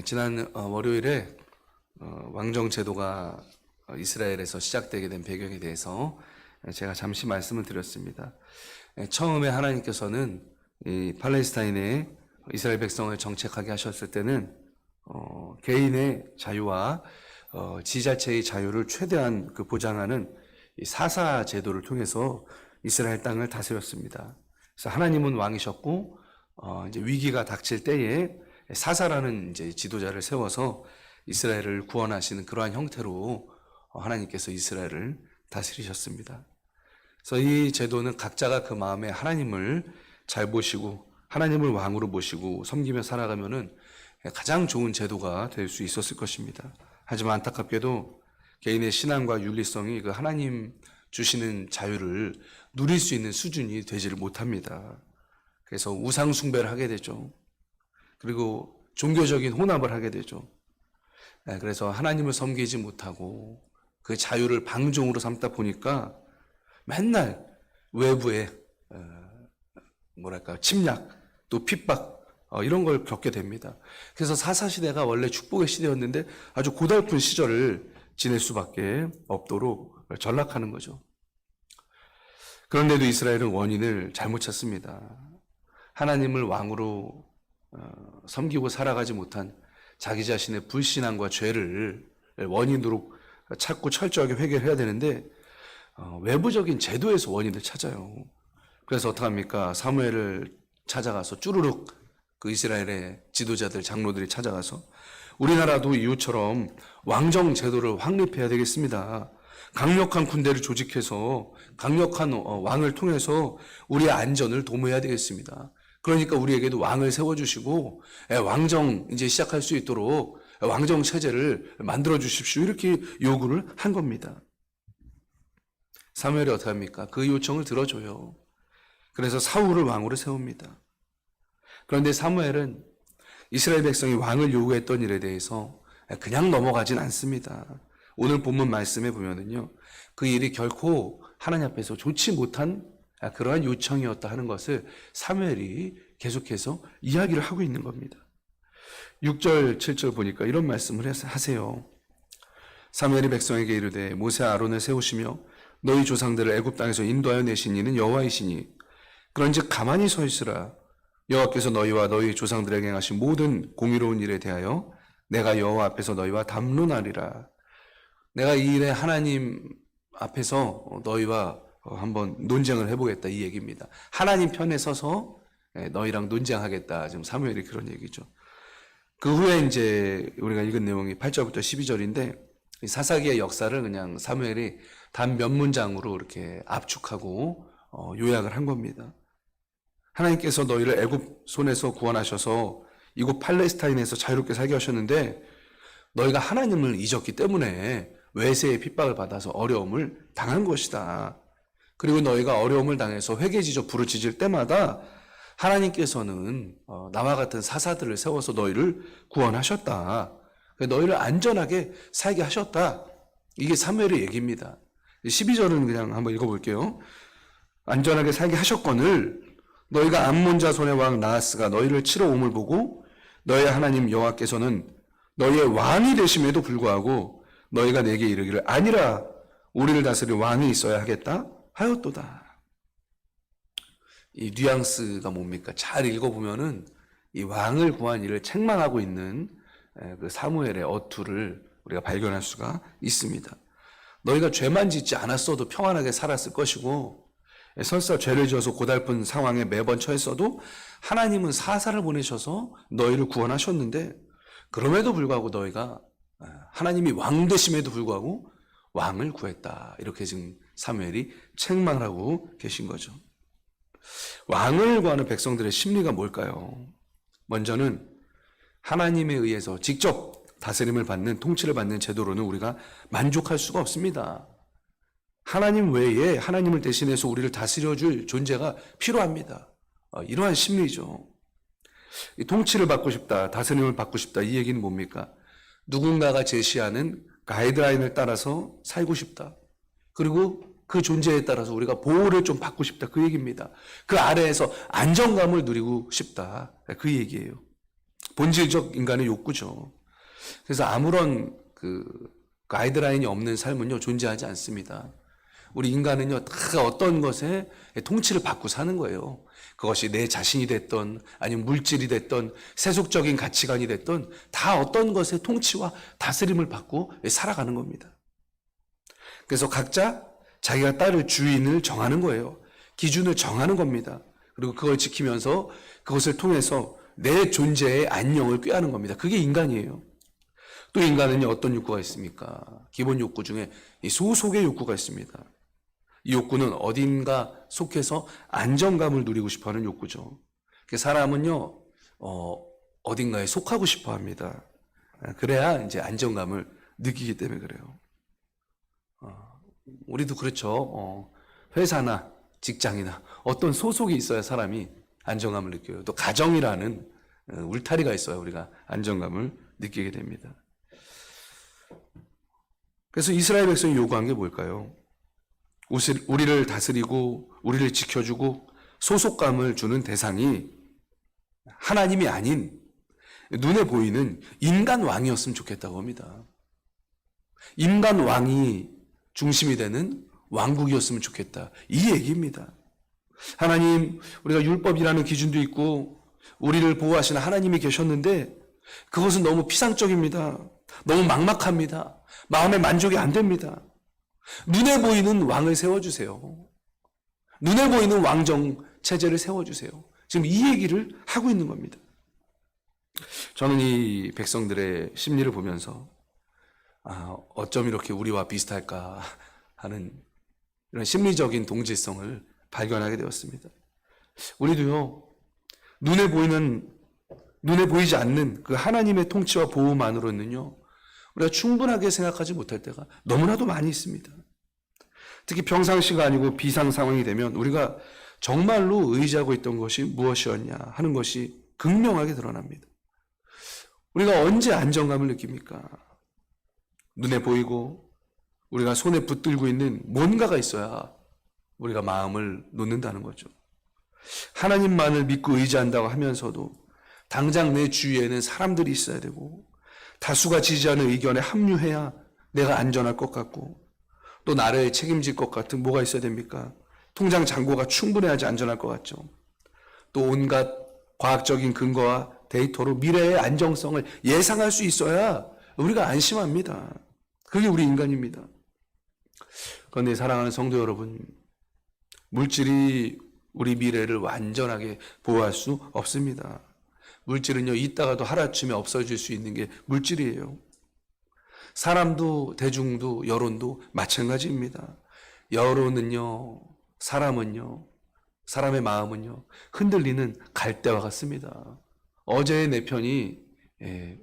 지난 월요일에 왕정 제도가 이스라엘에서 시작되게 된 배경에 대해서 제가 잠시 말씀을 드렸습니다. 처음에 하나님께서는 이 팔레스타인에 이스라엘 백성을 정책하게 하셨을 때는 개인의 자유와 지자체의 자유를 최대한 보장하는 이 사사 제도를 통해서 이스라엘 땅을 다스렸습니다. 그래서 하나님은 왕이셨고 이제 위기가 닥칠 때에 사사라는 이제 지도자를 세워서 이스라엘을 구원하시는 그러한 형태로 하나님께서 이스라엘을 다스리셨습니다. 그래서 이 제도는 각자가 그 마음에 하나님을 잘 모시고 하나님을 왕으로 모시고 섬기며 살아가면은 가장 좋은 제도가 될 수 있었을 것입니다. 하지만 안타깝게도 개인의 신앙과 윤리성이 그 하나님 주시는 자유를 누릴 수 있는 수준이 되지를 못합니다. 그래서 우상 숭배를 하게 되죠. 그리고 종교적인 혼합을 하게 되죠. 그래서 하나님을 섬기지 못하고 그 자유를 방종으로 삼다 보니까 맨날 외부에 침략 또 핍박 이런 걸 겪게 됩니다. 그래서 사사시대가 원래 축복의 시대였는데 아주 고달픈 시절을 지낼 수밖에 없도록 전락하는 거죠. 그런데도 이스라엘은 원인을 잘못 찾습니다. 하나님을 왕으로 섬기고 살아가지 못한 자기 자신의 불신앙과 죄를 원인으로 찾고 철저하게 회개해야 되는데 외부적인 제도에서 원인을 찾아요. 그래서 어떡합니까? 사무엘을 찾아가서 쭈루룩 그 이스라엘의 지도자들, 장로들이 찾아가서 우리나라도 이웃처럼 왕정 제도를 확립해야 되겠습니다. 강력한 군대를 조직해서 강력한 왕을 통해서 우리의 안전을 도모해야 되겠습니다. 그러니까 우리에게도 왕을 세워주시고 왕정 이제 시작할 수 있도록 왕정 체제를 만들어 주십시오. 이렇게 요구를 한 겁니다. 사무엘이 어떻게 합니까? 그 요청을 들어줘요. 그래서 사울을 왕으로 세웁니다. 그런데 사무엘은 이스라엘 백성이 왕을 요구했던 일에 대해서 그냥 넘어가진 않습니다. 오늘 본문 말씀에 보면은요, 그 일이 결코 하나님 앞에서 좋지 못한 그러한 요청이었다 하는 것을 사무엘이 계속해서 이야기를 하고 있는 겁니다. 6절, 7절 보니까 이런 말씀을 하세요. 사무엘이 백성에게 이르되 모세 아론을 세우시며 너희 조상들을 애굽 땅에서 인도하여 내신 이는 여호와이시니 그런즉 가만히 서 있으라. 여호와께서 너희와 너희 조상들에게 행하신 모든 공의로운 일에 대하여 내가 여호와 앞에서 너희와 담론하리라. 내가 이 일에 하나님 앞에서 너희와 한번 논쟁을 해보겠다 이 얘기입니다. 하나님 편에 서서 너희랑 논쟁하겠다. 지금 사무엘이 그런 얘기죠. 그 후에 이제 우리가 읽은 내용이 8절부터 12절인데 사사기의 역사를 그냥 사무엘이 단 몇 문장으로 이렇게 압축하고 요약을 한 겁니다. 하나님께서 너희를 애굽 손에서 구원하셔서 이곳 팔레스타인에서 자유롭게 살게 하셨는데 너희가 하나님을 잊었기 때문에 외세의 핍박을 받아서 어려움을 당한 것이다. 그리고 너희가 어려움을 당해서 회개지져 부르짖을 때마다 하나님께서는 나와 같은 사사들을 세워서 너희를 구원하셨다. 너희를 안전하게 살게 하셨다. 이게 사무엘의 얘기입니다. 12절은 그냥 한번 읽어볼게요. 안전하게 살게 하셨거늘 너희가 암몬 자손의 왕 나하스가 너희를 치러 옴을 보고 너희 하나님 여호와께서는 너희의 왕이 되심에도 불구하고 너희가 내게 이르기를 아니라 우리를 다스릴 왕이 있어야 하겠다 하였도다. 이 뉘앙스가 뭡니까? 잘 읽어보면은 이 왕을 구한 일을 책망하고 있는 그 사무엘의 어투를 우리가 발견할 수가 있습니다. 너희가 죄만 짓지 않았어도 평안하게 살았을 것이고 설사 죄를 지어서 고달픈 상황에 매번 처했어도 하나님은 사사를 보내셔서 너희를 구원하셨는데 그럼에도 불구하고 너희가 하나님이 왕 되심에도 불구하고 왕을 구했다. 이렇게 지금 사무엘이 책망을 하고 계신 거죠. 왕을 구하는 백성들의 심리가 뭘까요? 먼저는 하나님에 의해서 직접 다스림을 받는 통치를 받는 제도로는 우리가 만족할 수가 없습니다. 하나님 외에 하나님을 대신해서 우리를 다스려줄 존재가 필요합니다. 이러한 심리죠. 통치를 받고 싶다, 다스림을 받고 싶다 이 얘기는 뭡니까? 누군가가 제시하는 가이드라인을 따라서 살고 싶다. 그리고 그 존재에 따라서 우리가 보호를 좀 받고 싶다 그 얘기입니다. 그 아래에서 안정감을 누리고 싶다 그 얘기예요. 본질적 인간의 욕구죠. 그래서 아무런 가이드라인이 없는 삶은요, 존재하지 않습니다. 우리 인간은요, 다 어떤 것에 통치를 받고 사는 거예요. 그것이 내 자신이 됐던, 아니면 물질이 됐던, 세속적인 가치관이 됐던, 다 어떤 것의 통치와 다스림을 받고 살아가는 겁니다. 그래서 각자 자기가 따를 주인을 정하는 거예요. 기준을 정하는 겁니다. 그리고 그걸 지키면서 그것을 통해서 내 존재의 안녕을 꾀하는 겁니다. 그게 인간이에요. 또 인간은요, 어떤 욕구가 있습니까? 기본 욕구 중에 이 소속의 욕구가 있습니다. 이 욕구는 어딘가 속해서 안정감을 누리고 싶어하는 욕구죠. 사람은요, 어딘가에 속하고 싶어합니다. 그래야 이제 안정감을 느끼기 때문에 그래요. 우리도 그렇죠. 회사나 직장이나 어떤 소속이 있어야 사람이 안정감을 느껴요. 또 가정이라는 울타리가 있어야 우리가 안정감을 느끼게 됩니다. 그래서 이스라엘 백성이 요구한 게 뭘까요? 우리를 다스리고 우리를 지켜주고 소속감을 주는 대상이 하나님이 아닌 눈에 보이는 인간 왕이었으면 좋겠다고 합니다. 인간 왕이 중심이 되는 왕국이었으면 좋겠다. 이 얘기입니다. 하나님, 우리가 율법이라는 기준도 있고 우리를 보호하시는 하나님이 계셨는데 그것은 너무 피상적입니다. 너무 막막합니다. 마음에 만족이 안 됩니다. 눈에 보이는 왕을 세워주세요. 눈에 보이는 왕정 체제를 세워주세요. 지금 이 얘기를 하고 있는 겁니다. 저는 이 백성들의 심리를 보면서 어쩜 이렇게 우리와 비슷할까 하는 이런 심리적인 동질성을 발견하게 되었습니다. 우리도요, 눈에 보이지 않는 그 하나님의 통치와 보호만으로는요, 우리가 충분하게 생각하지 못할 때가 너무나도 많이 있습니다. 특히 평상시가 아니고 비상 상황이 되면 우리가 정말로 의지하고 있던 것이 무엇이었냐 하는 것이 극명하게 드러납니다. 우리가 언제 안정감을 느낍니까? 눈에 보이고 우리가 손에 붙들고 있는 뭔가가 있어야 우리가 마음을 놓는다는 거죠. 하나님만을 믿고 의지한다고 하면서도 당장 내 주위에는 사람들이 있어야 되고 다수가 지지하는 의견에 합류해야 내가 안전할 것 같고 또 나를 책임질 것 같은 뭐가 있어야 됩니까? 통장 잔고가 충분해야지 안전할 것 같죠. 또 온갖 과학적인 근거와 데이터로 미래의 안정성을 예상할 수 있어야 우리가 안심합니다. 그게 우리 인간입니다. 그런데 사랑하는 성도 여러분, 물질이 우리 미래를 완전하게 보호할 수 없습니다. 물질은요, 있다가도 하루아침에 없어질 수 있는 게 물질이에요. 사람도 대중도 여론도 마찬가지입니다. 여론은요, 사람의 마음은요, 흔들리는 갈대와 같습니다. 어제의 내 편이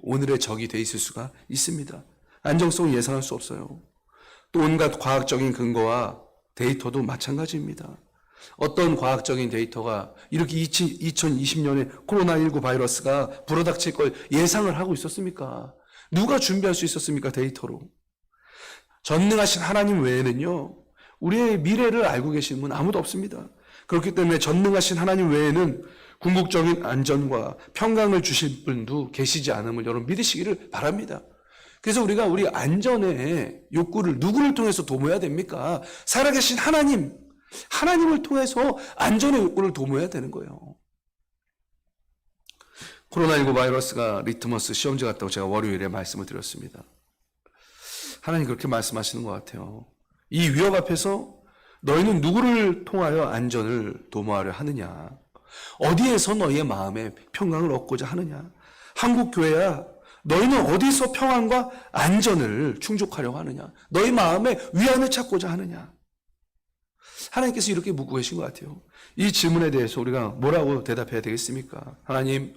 오늘의 적이 돼 있을 수가 있습니다. 안정성을 예상할 수 없어요. 또 온갖 과학적인 근거와 데이터도 마찬가지입니다. 어떤 과학적인 데이터가 이렇게 2020년에 코로나19 바이러스가 불어닥칠 걸 예상을 하고 있었습니까? 누가 준비할 수 있었습니까? 데이터로. 전능하신 하나님 외에는요, 우리의 미래를 알고 계시는 분 아무도 없습니다. 그렇기 때문에 전능하신 하나님 외에는 궁극적인 안전과 평강을 주실 분도 계시지 않음을 여러분 믿으시기를 바랍니다. 그래서 우리가 우리 안전의 욕구를 누구를 통해서 도모해야 됩니까? 살아계신 하나님을 통해서 안전의 욕구를 도모해야 되는 거예요. 코로나19 바이러스가 리트머스 시험지 같다고 제가 월요일에 말씀을 드렸습니다. 하나님 그렇게 말씀하시는 것 같아요. 이 위협 앞에서 너희는 누구를 통하여 안전을 도모하려 하느냐? 어디에서 너희의 마음에 평강을 얻고자 하느냐? 한국교회야, 너희는 어디서 평안과 안전을 충족하려고 하느냐? 너희 마음에 위안을 찾고자 하느냐? 하나님께서 이렇게 묻고 계신 것 같아요. 이 질문에 대해서 우리가 뭐라고 대답해야 되겠습니까? 하나님,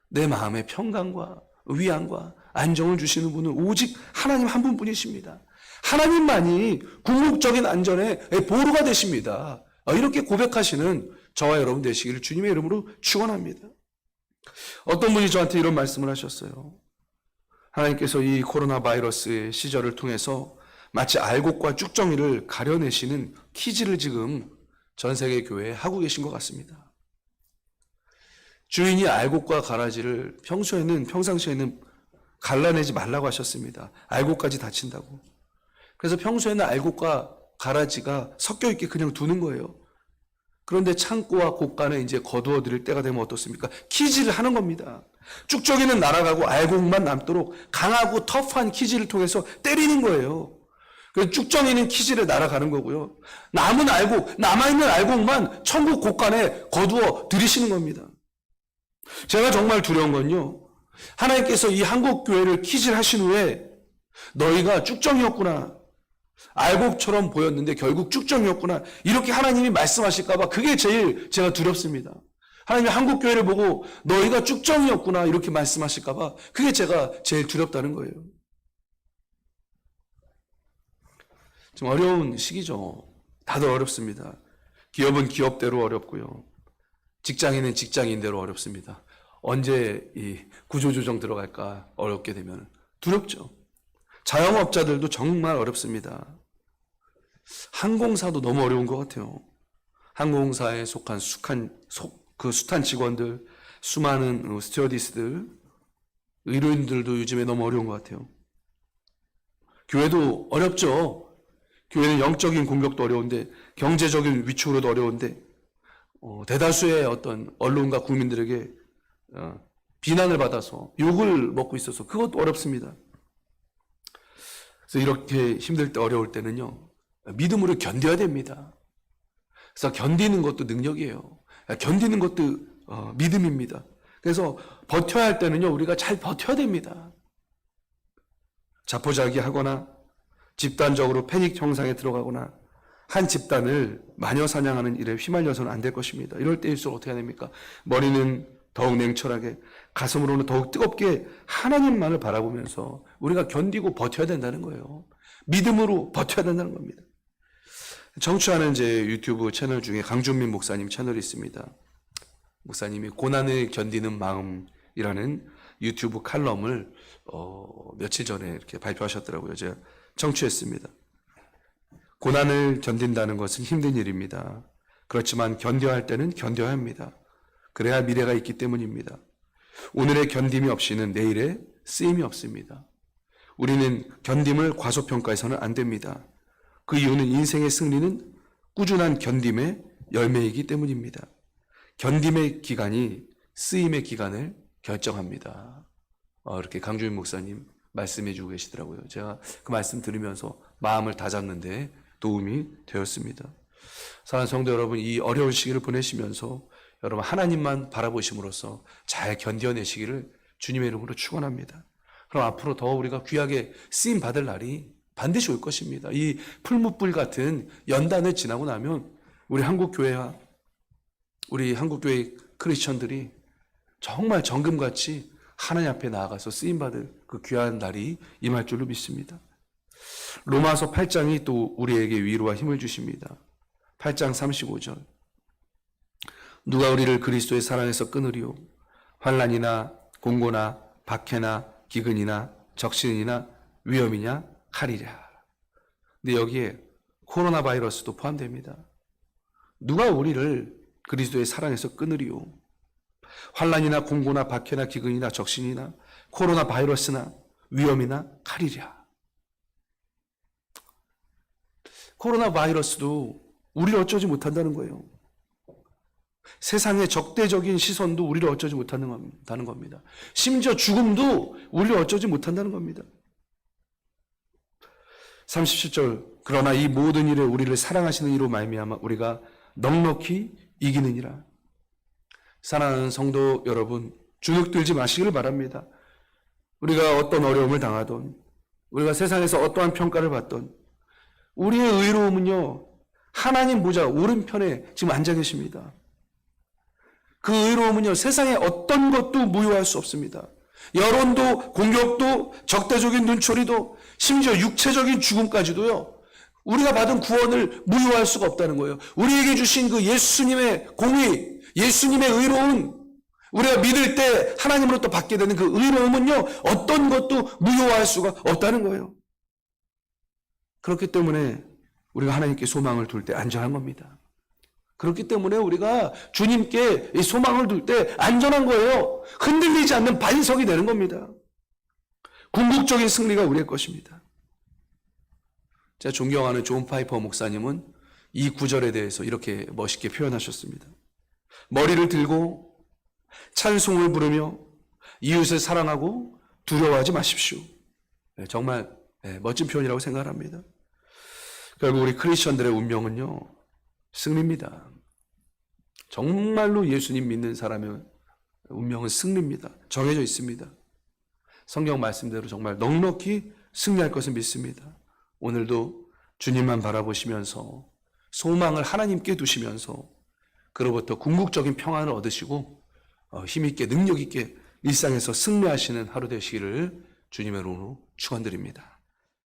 내 마음에 평강과 위안과 안정을 주시는 분은 오직 하나님 한 분뿐이십니다. 하나님만이 궁극적인 안전의 보루가 되십니다. 이렇게 고백하시는 저와 여러분 되시기를 주님의 이름으로 축원합니다. 어떤 분이 저한테 이런 말씀을 하셨어요. 하나님께서 이 코로나 바이러스의 시절을 통해서 마치 알곡과 쭉정이를 가려내시는 퀴즈를 지금 전 세계 교회에 하고 계신 것 같습니다. 주인이 알곡과 가라지를 평상시에는 갈라내지 말라고 하셨습니다. 알곡까지 다친다고. 그래서 평소에는 알곡과 가라지가 섞여 있게 그냥 두는 거예요. 그런데 창고와 곳간에 이제 거두어 드릴 때가 되면 어떻습니까? 키질을 하는 겁니다. 쭉저기는 날아가고 알곡만 남도록 강하고 터프한 키질을 통해서 때리는 거예요. 그래서 쭉정이는 키질에 날아가는 거고요. 남아있는 알곡만 천국 곳간에 거두어 들이시는 겁니다. 제가 정말 두려운 건요, 하나님께서 이 한국교회를 키질하신 후에 너희가 쭉정이었구나, 알곡처럼 보였는데 결국 쭉정이었구나, 이렇게 하나님이 말씀하실까봐 그게 제일 제가 두렵습니다. 하나님이 한국교회를 보고 너희가 쭉정이었구나 이렇게 말씀하실까봐 그게 제가 제일 두렵다는 거예요. 좀 어려운 시기죠. 다들 어렵습니다. 기업은 기업대로 어렵고요. 직장인은 직장인대로 어렵습니다. 언제 이 구조조정 들어갈까 어렵게 되면 두렵죠. 자영업자들도 정말 어렵습니다. 항공사도 너무 어려운 것 같아요. 항공사에 속한 숱한 직원들, 수많은 스튜어디스들, 의료인들도 요즘에 너무 어려운 것 같아요. 교회도 어렵죠. 교회는 영적인 공격도 어려운데, 경제적인 위축으로도 어려운데, 대다수의 어떤 언론과 국민들에게 비난을 받아서 욕을 먹고 있어서 그것도 어렵습니다. 그래서 이렇게 힘들 때, 어려울 때는요, 믿음으로 견뎌야 됩니다. 그래서 견디는 것도 능력이에요. 견디는 것도 믿음입니다. 그래서 버텨야 할 때는요, 우리가 잘 버텨야 됩니다. 자포자기하거나 집단적으로 패닉 형상에 들어가거나 한 집단을 마녀 사냥하는 일에 휘말려서는 안 될 것입니다. 이럴 때일수록 어떻게 해야 됩니까? 머리는 더욱 냉철하게, 가슴으로는 더욱 뜨겁게 하나님만을 바라보면서 우리가 견디고 버텨야 된다는 거예요. 믿음으로 버텨야 된다는 겁니다. 청취하는 제 유튜브 채널 중에 강준민 목사님 채널이 있습니다. 목사님이 고난을 견디는 마음이라는 유튜브 칼럼을 며칠 전에 이렇게 발표하셨더라고요. 제가 청취했습니다. 고난을 견딘다는 것은 힘든 일입니다. 그렇지만 견뎌야 할 때는 견뎌야 합니다. 그래야 미래가 있기 때문입니다. 오늘의 견딤이 없이는 내일의 쓰임이 없습니다. 우리는 견딤을 과소평가해서는 안 됩니다. 그 이유는 인생의 승리는 꾸준한 견딤의 열매이기 때문입니다. 견딤의 기간이 쓰임의 기간을 결정합니다. 이렇게 강주인 목사님 말씀해 주고 계시더라고요. 제가 그 말씀 들으면서 마음을 다잡는데 도움이 되었습니다. 사랑하는 성도 여러분, 이 어려운 시기를 보내시면서 여러분 하나님만 바라보심으로써 잘 견뎌내시기를 주님의 이름으로 축원합니다. 그럼 앞으로 더 우리가 귀하게 쓰임 받을 날이 반드시 올 것입니다. 이 풀무불 같은 연단을 지나고 나면 우리 한국교회와 우리 한국교회 크리스천들이 정말 정금같이 하나님 앞에 나아가서 쓰임받을 그 귀한 날이 임할 줄로 믿습니다. 로마서 8장이 또 우리에게 위로와 힘을 주십니다. 8장 35절. 누가 우리를 그리스도의 사랑에서 끊으리요? 환난이나 공고나 박해나 기근이나 적신이나 위험이냐 칼이랴. 근데 여기에 코로나 바이러스도 포함됩니다. 누가 우리를 그리스도의 사랑에서 끊으리요? 환난이나 공고나 박해나 기근이나 적신이나 코로나 바이러스나 위험이나 칼이랴. 코로나 바이러스도 우리를 어쩌지 못한다는 거예요. 세상의 적대적인 시선도 우리를 어쩌지 못한다는 겁니다. 심지어 죽음도 우리를 어쩌지 못한다는 겁니다. 37절. 그러나 이 모든 일에 우리를 사랑하시는 이로 말미암아 우리가 넉넉히 이기느니라. 사랑하는 성도 여러분, 주눅들지 마시기를 바랍니다. 우리가 어떤 어려움을 당하던, 우리가 세상에서 어떠한 평가를 받던, 우리의 의로움은요, 하나님 보좌 오른편에 지금 앉아 계십니다. 그 의로움은요, 세상에 어떤 것도 무효할 수 없습니다. 여론도, 공격도, 적대적인 눈초리도, 심지어 육체적인 죽음까지도요, 우리가 받은 구원을 무효할 수가 없다는 거예요. 우리에게 주신 그 예수님의 공의, 예수님의 의로움, 우리가 믿을 때 하나님으로부터 받게 되는 그 의로움은요, 어떤 것도 무효할 수가 없다는 거예요. 그렇기 때문에 우리가 하나님께 소망을 둘 때 안전한 겁니다. 그렇기 때문에 우리가 주님께 이 소망을 둘 때 안전한 거예요. 흔들리지 않는 반석이 되는 겁니다. 궁극적인 승리가 우리의 것입니다. 제가 존경하는 존 파이퍼 목사님은 이 구절에 대해서 이렇게 멋있게 표현하셨습니다. 머리를 들고 찬송을 부르며 이웃을 사랑하고 두려워하지 마십시오. 정말 멋진 표현이라고 생각합니다. 결국 우리 크리스천들의 운명은요, 승리입니다. 정말로 예수님 믿는 사람의 운명은 승리입니다. 정해져 있습니다. 성경 말씀대로 정말 넉넉히 승리할 것을 믿습니다. 오늘도 주님만 바라보시면서 소망을 하나님께 두시면서 그로부터 궁극적인 평안을 얻으시고 힘있게 능력있게 일상에서 승리하시는 하루 되시기를 주님의 이름으로 축원드립니다.